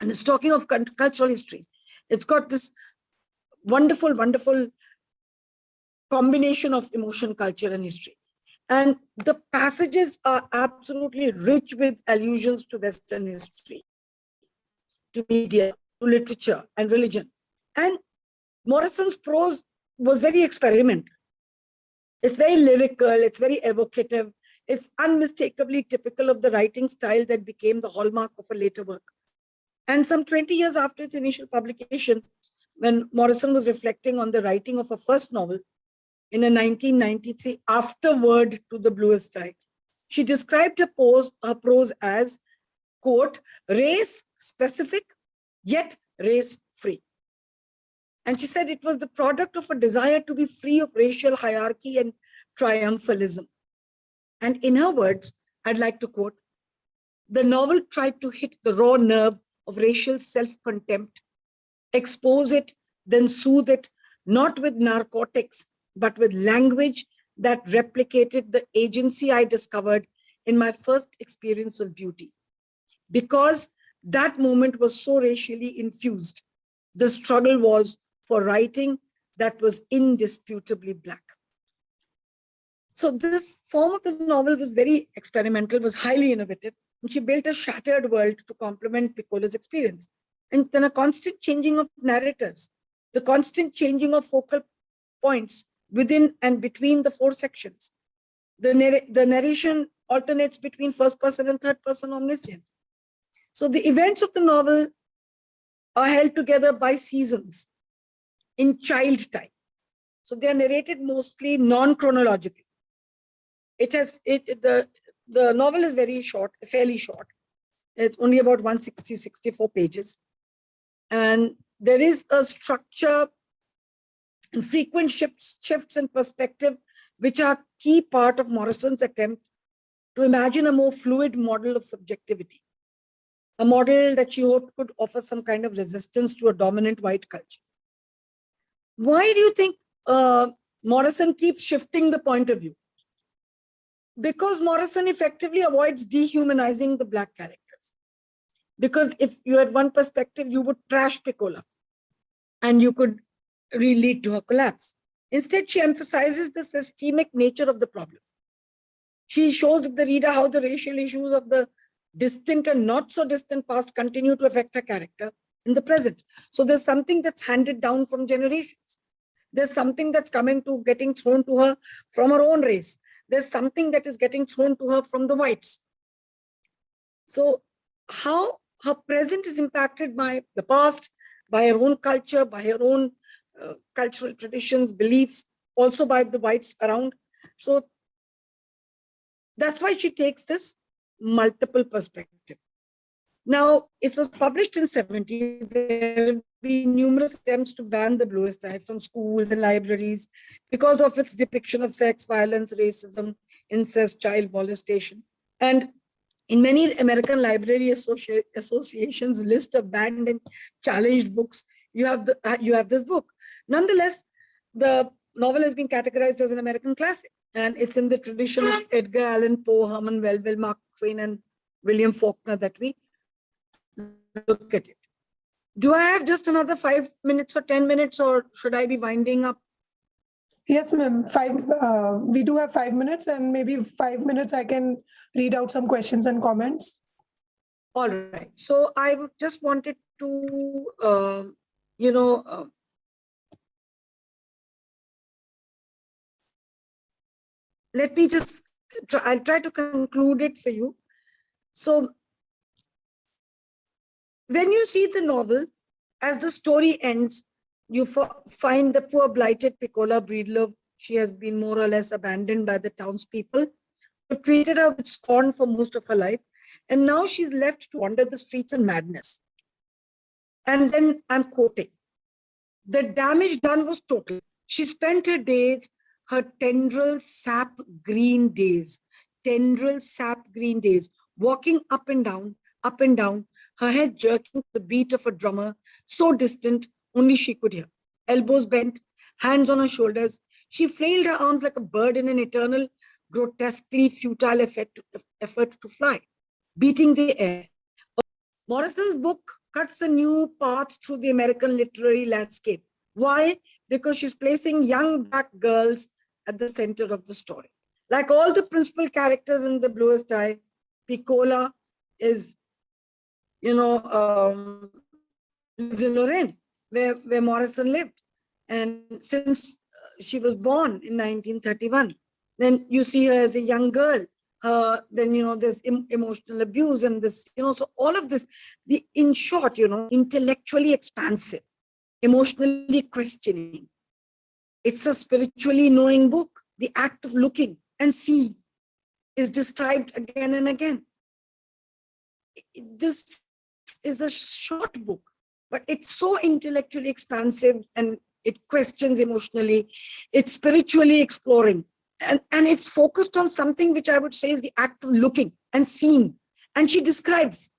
And it's talking of cultural history. It's got this wonderful, wonderful combination of emotion, culture, and history. And the passages are absolutely rich with allusions to Western history, to media, to literature, and religion. And Morrison's prose was very experimental. It's very lyrical, it's very evocative, it's unmistakably typical of the writing style that became the hallmark of a later work. And some 20 years after its initial publication, when Morrison was reflecting on the writing of her first novel in a 1993 afterword to the Bluest Eye, she described her prose as, quote, race-specific, yet race-free. And she said it was the product of a desire to be free of racial hierarchy and triumphalism. And in her words, I'd like to quote, the novel tried to hit the raw nerve of racial self-contempt, expose it, then soothe it, not with narcotics, but with language that replicated the agency I discovered in my first experience of beauty. Because that moment was so racially infused, the struggle was for writing that was indisputably Black. So this form of the novel was very experimental, was highly innovative, and she built a shattered world to complement Piccola's experience. And then a constant changing of narrators, the constant changing of focal points within and between the four sections. The narration alternates between first person and third person omniscient. So the events of the novel are held together by seasons in child time. So they are narrated mostly non-chronologically. The novel is very short, fairly short. It's only about 164 pages. And there is a structure and frequent shifts in perspective, which are key part of Morrison's attempt to imagine a more fluid model of subjectivity, a model that she hoped could offer some kind of resistance to a dominant white culture. Why do you think Morrison keeps shifting the point of view? Because Morrison effectively avoids dehumanizing the Black characters. Because if you had one perspective, you would trash Piccola and you could really lead to her collapse. Instead, she emphasizes the systemic nature of the problem. She shows the reader how the racial issues of the distant and not so distant past continue to affect her character in the present. So there's something that's handed down from generations. There's something that's getting thrown to her from her own race. There's something that is getting thrown to her from the whites. So how her present is impacted by the past, by her own culture, by her own cultural traditions, beliefs, also by the whites around. So that's why she takes this multiple perspective. Now, it was published in 70. There have been numerous attempts to ban the Bluest Eye from schools and libraries because of its depiction of sex, violence, racism, incest, child molestation. And in many American library associations list of banned and challenged books, you have this book. Nonetheless, the novel has been categorized as an American classic, and it's in the tradition of Edgar Allan Poe, Herman Melville, Mark Twain, and William Faulkner that we look at it. Do I have just another 5 minutes or 10 minutes, or should I be winding up? Yes, ma'am. We do have 5 minutes, and maybe 5 minutes I can read out some questions and comments. All right. So I just wanted to, let me just I'll try to conclude it for you. So when you see the novel, as the story ends, you find the poor blighted Piccola Breedlove. She has been more or less abandoned by the townspeople, who treated her with scorn for most of her life. And now she's left to wander the streets in madness. And then I'm quoting, "The damage done was total. She spent her days, her tendril sap green days, walking up and down, her head jerking to the beat of a drummer, so distant only she could hear. Elbows bent, hands on her shoulders, she flailed her arms like a bird in an eternal, grotesquely futile effort to fly, beating the air." Morrison's book cuts a new path through the American literary landscape. Why? Because she's placing young Black girls at the center of the story. Like all the principal characters in the Bluest Eye, Piccola is, lives in Lorraine, where Morrison lived. And since she was born in 1931, then you see her as a young girl. Then, there's emotional abuse and this, so all of this, in short, intellectually expansive, emotionally questioning. It's a spiritually knowing book. The act of looking and seeing is described again and again. This is a short book, but it's so intellectually expansive and it questions emotionally. It's spiritually exploring. And it's focused on something which I would say is the act of looking and seeing. And she describes,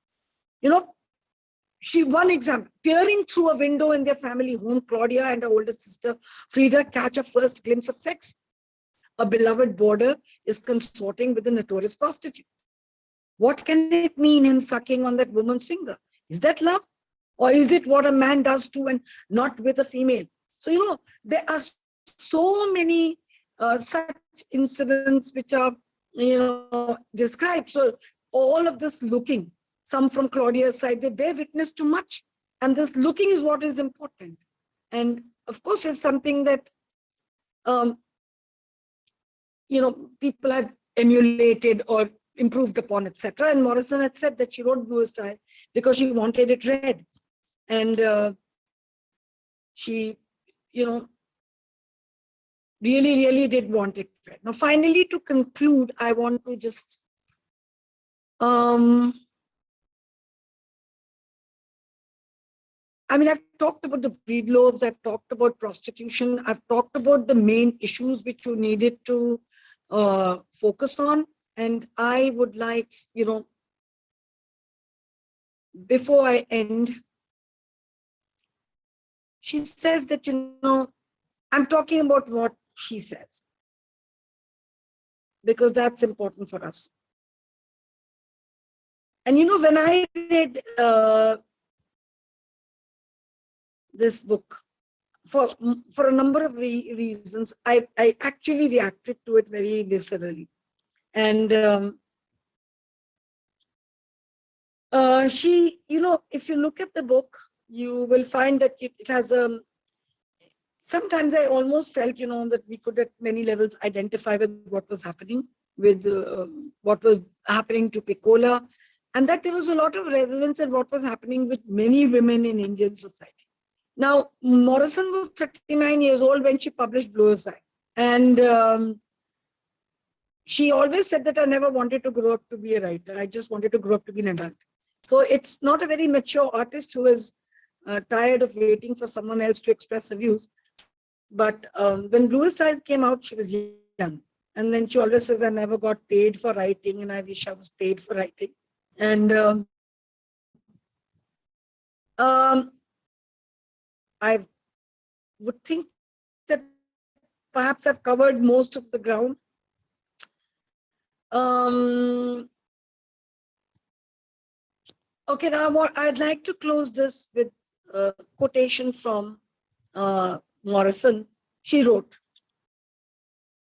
one example, peering through a window in their family home, Claudia and her older sister, Frida, catch a first glimpse of sex. A beloved boarder is consorting with a notorious prostitute. What can it mean, him sucking on that woman's finger? Is that love? Or is it what a man does to and not with a female? So, there are so many such incidents which are, described. So all of this looking, some from Claudia's side, they bear witness to much. And this looking is what is important. And of course, it's something that, people have emulated or improved upon, etc. And Morrison had said that she wrote Bluest Eye because she wanted it read. And she, really did want it read. Now, finally, to conclude, I want to just I've talked about the breedloves, I've talked about prostitution, I've talked about the main issues which you needed to focus on. And I would like, before I end, she says that, I'm talking about what she says, because that's important for us. And, when I read this book, for a number of reasons, I actually reacted to it very viscerally. And she, if you look at the book, you will find that it has sometimes I almost felt, that we could at many levels identify with what was happening, with what was happening to Piccola, and that there was a lot of resonance in what was happening with many women in Indian society. Now, Morrison was 39 years old when she published Bluest Eye. And she always said that I never wanted to grow up to be a writer. I just wanted to grow up to be an adult. So it's not a very mature artist who is tired of waiting for someone else to express her views. But when Bluest Eye came out, she was young. And then she always says, I never got paid for writing, and I wish I was paid for writing. And I would think that perhaps I've covered most of the ground. Okay, now I'd like to close this with a quotation from Morrison. She wrote,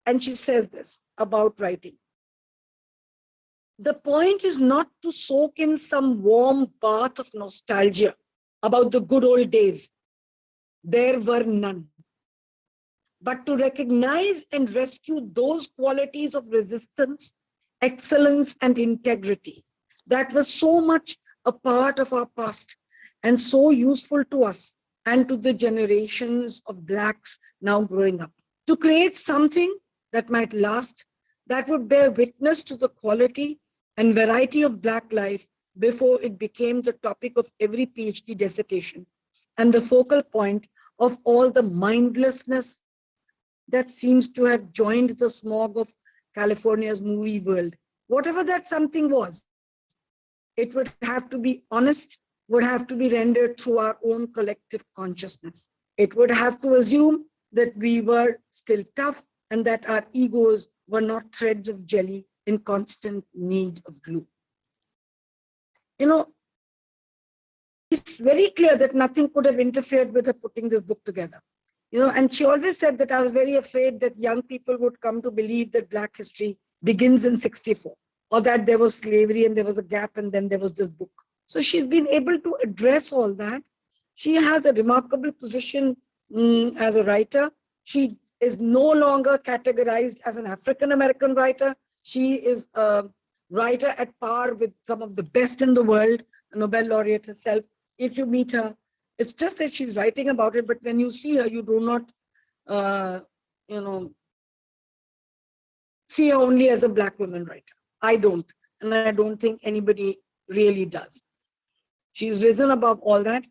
and she says this about writing. The point is not to soak in some warm bath of nostalgia about the good old days. There were none. But to recognize and rescue those qualities of resistance, excellence, and integrity that were so much a part of our past and so useful to us and to the generations of Blacks now growing up. To create something that might last, that would bear witness to the quality and variety of Black life before it became the topic of every PhD dissertation and the focal point of all the mindlessness that seems to have joined the smog of California's movie world. Whatever that something was, it would have to be honest, would have to be rendered through our own collective consciousness. It would have to assume that we were still tough and that our egos were not threads of jelly in constant need of glue. It's very clear that nothing could have interfered with her putting this book together. And she always said that I was very afraid that young people would come to believe that Black history begins in 1964, or that there was slavery and there was a gap and then there was this book. So she's been able to address all that. She has a remarkable position as a writer. She is no longer categorized as an African-American writer. She is a writer at par with some of the best in the world, a Nobel laureate herself. If you meet her, it's just that she's writing about it, but when you see her, you do not, see her only as a Black woman writer. I don't, and I don't think anybody really does. She's risen above all that.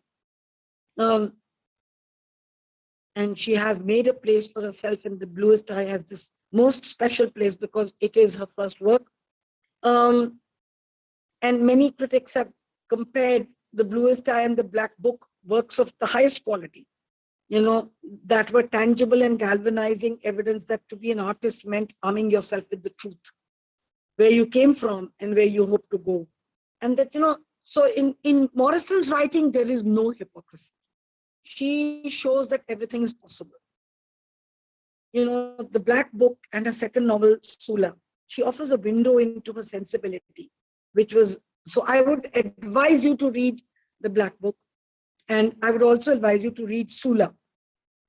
And she has made a place for herself in the Bluest Eye as this most special place because it is her first work. And many critics have compared the Bluest Eye and the Black Book, works of the highest quality, that were tangible and galvanizing evidence that to be an artist meant arming yourself with the truth, where you came from and where you hope to go. And that, so in Morrison's writing, there is no hypocrisy. She shows that everything is possible. The Black Book and her second novel, Sula, she offers a window into her sensibility, so I would advise you to read the Black Book, and I would also advise you to read Sula,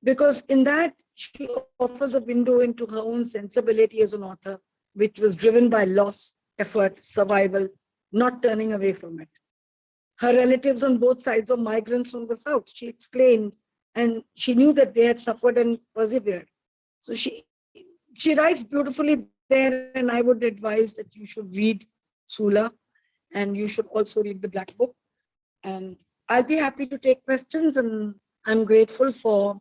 because in that she offers a window into her own sensibility as an author, which was driven by loss, effort, survival, not turning away from it. Her relatives on both sides were migrants from the South, she explained, and she knew that they had suffered and persevered. So she writes beautifully there, and I would advise that you should read Sula, and you should also read the Black Book. And I'll be happy to take questions, and I'm grateful for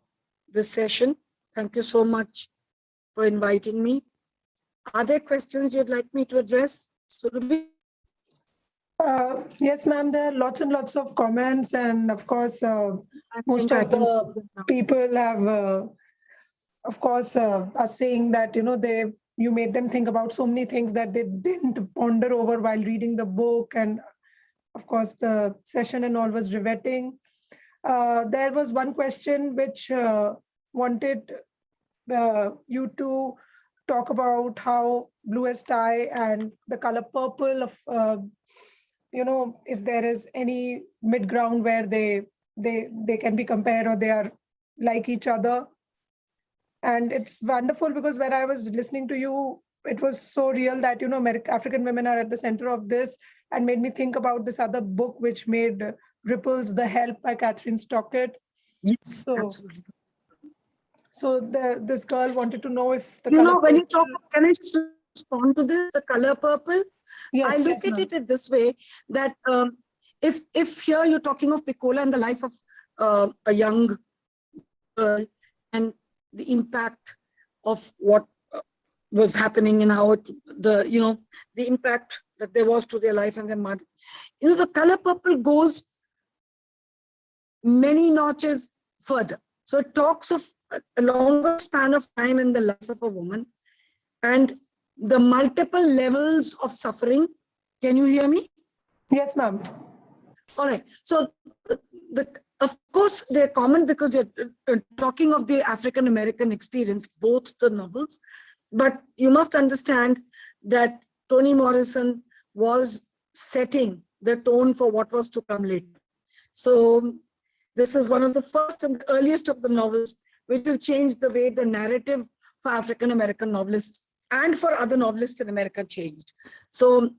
this session. Thank you so much for inviting me. Are there questions you'd like me to address, Surabhi? Yes, ma'am, there are lots and lots of comments, and of course, most of the people have, of course, are saying that, you made them think about so many things that they didn't ponder over while reading the book. And of course, the session and all was riveting. There was one question which wanted you to talk about how Bluest Eye and the color purple of, if there is any mid ground where they can be compared or they are like each other. And it's wonderful because when I was listening to you, it was so real that, African women are at the center of this, and made me think about this other book, which made Ripples, The Help by Catherine Stockett. Yes, absolutely. So this girl wanted to know if the when you talk, can I respond to this, the color purple? Yes, I look at it this way, that if here you're talking of Piccola and the life of a young girl, and the impact of what was happening and how the impact that there was to their life and their mother. The color purple goes many notches further. So it talks of a longer span of time in the life of a woman and the multiple levels of suffering. Can you hear me? Yes, ma'am. All right. So of course, they're common because they're talking of the African-American experience, both the novels. But you must understand that Toni Morrison was setting the tone for what was to come later. So this is one of the first and earliest of the novels which will change the way the narrative for African-American novelists and for other novelists in America changed. So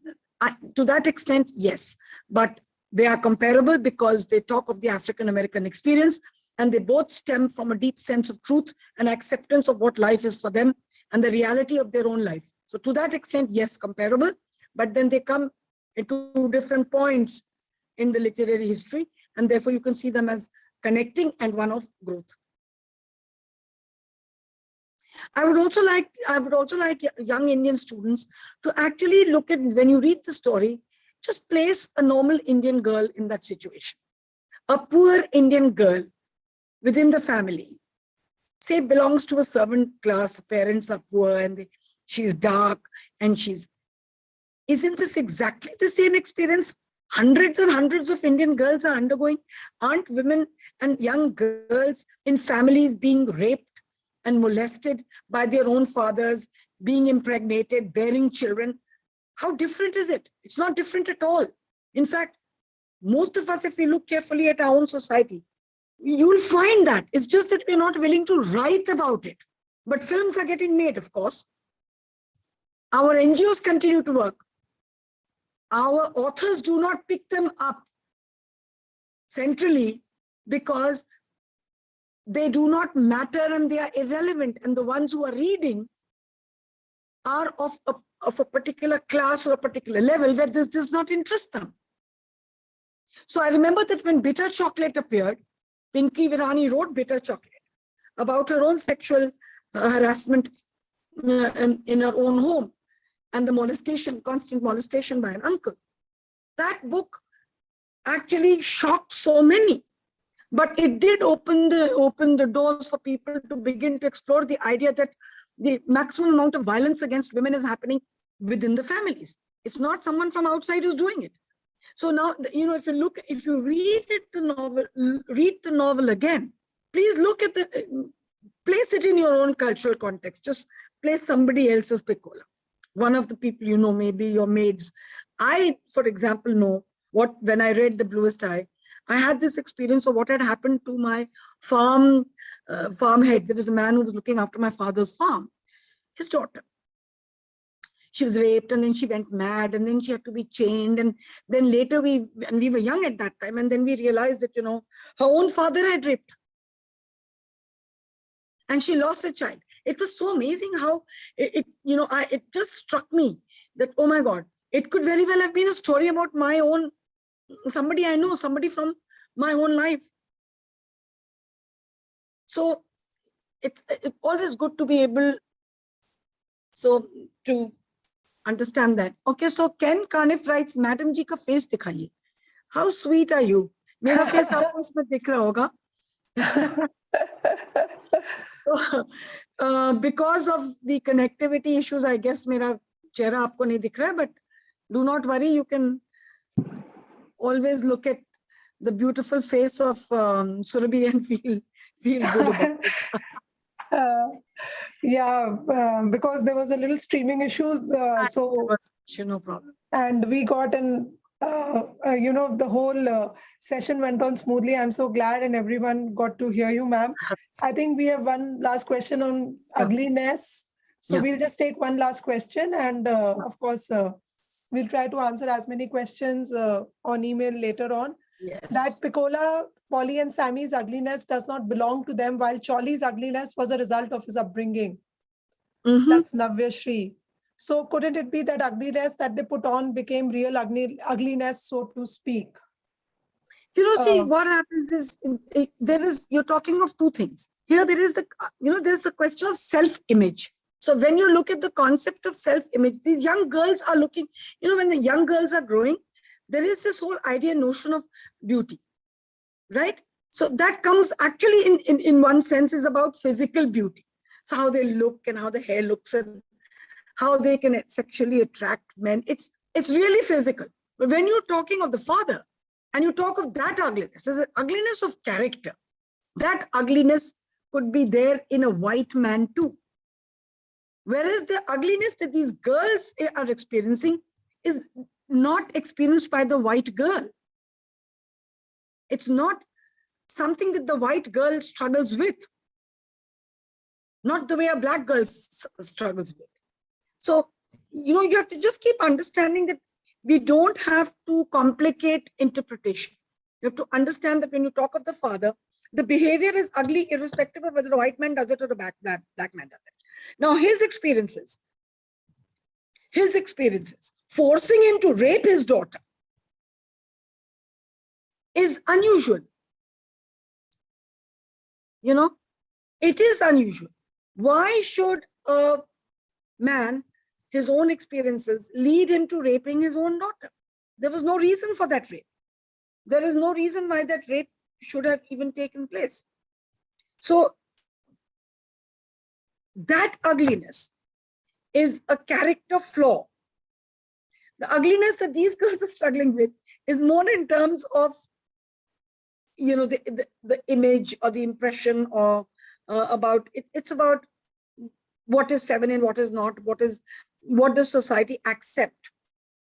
to that extent, yes. But they are comparable because they talk of the African-American experience, and they both stem from a deep sense of truth and acceptance of what life is for them and the reality of their own life. So to that extent, yes, comparable, but then they come into different points in the literary history, and therefore you can see them as connecting and one of growth. I would also like young Indian students to actually look at, when you read the story, just place a normal Indian girl in that situation. A poor Indian girl within the family, say belongs to a servant class, parents are poor and she's dark and isn't this exactly the same experience hundreds and hundreds of Indian girls are undergoing? Aren't women and young girls in families being raped and molested by their own fathers, being impregnated, bearing children? How different is it? It's not different at all. In fact, most of us, if we look carefully at our own society, you'll find that. It's just that we're not willing to write about it. But films are getting made, of course. Our NGOs continue to work. Our authors do not pick them up centrally because they do not matter and they are irrelevant. And the ones who are reading are of a particular class or a particular level where this does not interest them. So I remember that when Bitter Chocolate appeared, Pinky Virani wrote Bitter Chocolate about her own sexual harassment in her own home and the molestation, constant molestation by an uncle. That book actually shocked so many. But it did open the doors for people to begin to explore the idea that the maximum amount of violence against women is happening within the families. It's not someone from outside who's doing it. So now, if you read the novel again, please look at place it in your own cultural context. Just place somebody else's Piccola. One of the people you know, maybe your maids. I, for example, know when I read The Bluest Eye, I had this experience of what had happened to my farm head. There was a man who was looking after my father's farm, his daughter. She was raped, and then she went mad, and then she had to be chained. And then later we were young at that time, and then we realized that, her own father had raped her. And she lost a child. It was so amazing how it just struck me that, oh my God, it could very well have been a story about my own, somebody I know, somebody from my own life. So it's always good to be able to understand that. Okay, so Ken Carniff writes, Madam ji ka face dikhaiye. How sweet are you? Mera face aapko isme dikh raha hoga. Because of the connectivity issues, I guess mera chehra aapko nahi dikh raha hai, but do not worry, you can always look at the beautiful face of Surabhi and feel good about it. Because there was a little streaming issues, No problem. And we got the whole session went on smoothly. I'm so glad, and everyone got to hear you, ma'am. I think we have one last question on ugliness. So we'll just take one last question, and of course, we'll try to answer as many questions on email later on. Yes. That Piccola, Polly and Sammy's ugliness does not belong to them, while Charlie's ugliness was a result of his upbringing. That's Navyashri. So couldn't it be that ugliness that they put on became real ugliness, so to speak? See, what happens is, you're talking of two things. Here there is there's the question of self-image. So when you look at the concept of self-image, these young girls are looking, when the young girls are growing, there is this whole notion of beauty, right? So that comes actually in one sense is about physical beauty. So how they look and how the hair looks and how they can sexually attract men. It's really physical. But when you're talking of the father and you talk of that ugliness, there's an ugliness of character. That ugliness could be there in a white man too. Whereas the ugliness that these girls are experiencing is not experienced by the white girl. It's not something that the white girl struggles with. Not the way a black girl struggles with. So, you have to just keep understanding that we don't have to complicate interpretation. You have to understand that when you talk of the father, the behavior is ugly irrespective of whether a white man does it or a black man does it. Now, his experiences, forcing him to rape his daughter is unusual. It is unusual. Why should a man, his own experiences, lead him to raping his own daughter? There was no reason for that rape. There is no reason why that rape should have even taken place. So that ugliness is a character flaw. The ugliness that these girls are struggling with is more in terms of, the image or the impression or about it. It's about what is feminine, what is not, what does society accept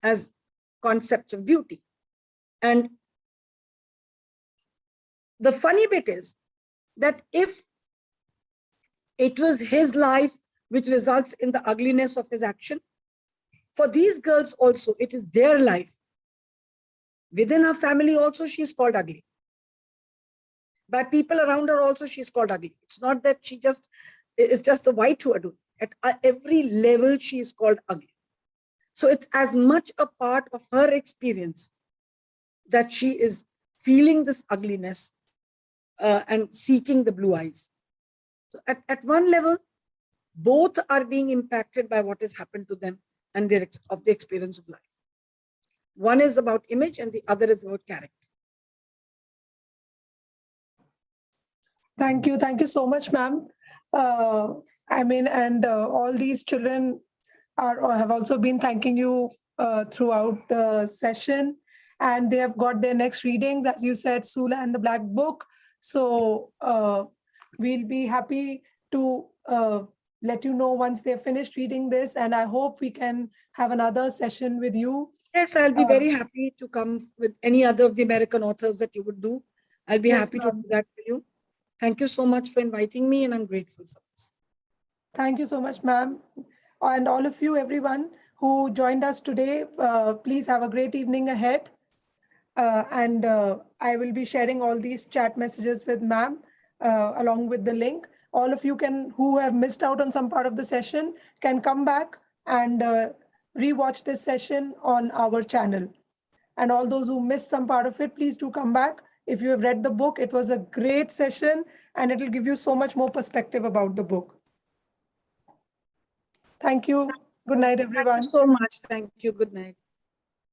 as concepts of beauty. And the funny bit is that if it was his life which results in the ugliness of his action, for these girls also, it is their life. Within her family also, she's called ugly. By people around her also, she's called ugly. It's not that it's just the white who are doing it. At every level, she is called ugly. So it's as much a part of her experience that she is feeling this ugliness and seeking the blue eyes. So at one level, both are being impacted by what has happened to them and of the experience of life. One is about image and the other is about character. Thank you. Thank you so much, ma'am. And all these children have also been thanking you throughout the session, and they have got their next readings, as you said, Sula and the Black Book. So we'll be happy to let you know once they've finished reading this, and I hope we can have another session with you. Yes, I'll be very happy to come with any other of the American authors that you would do. I'll be happy to do that for you. Thank you so much for inviting me, and I'm grateful for this. Thank you so much, ma'am. And all of you, everyone who joined us today, please have a great evening ahead. I will be sharing all these chat messages with ma'am along with the link. All of you who have missed out on some part of the session can come back and rewatch this session on our channel. And all those who missed some part of it, please do come back. If you have read the book, it was a great session and it will give you so much more perspective about the book. Thank you. Good night, everyone. Thank you so much. Thank you. Good night.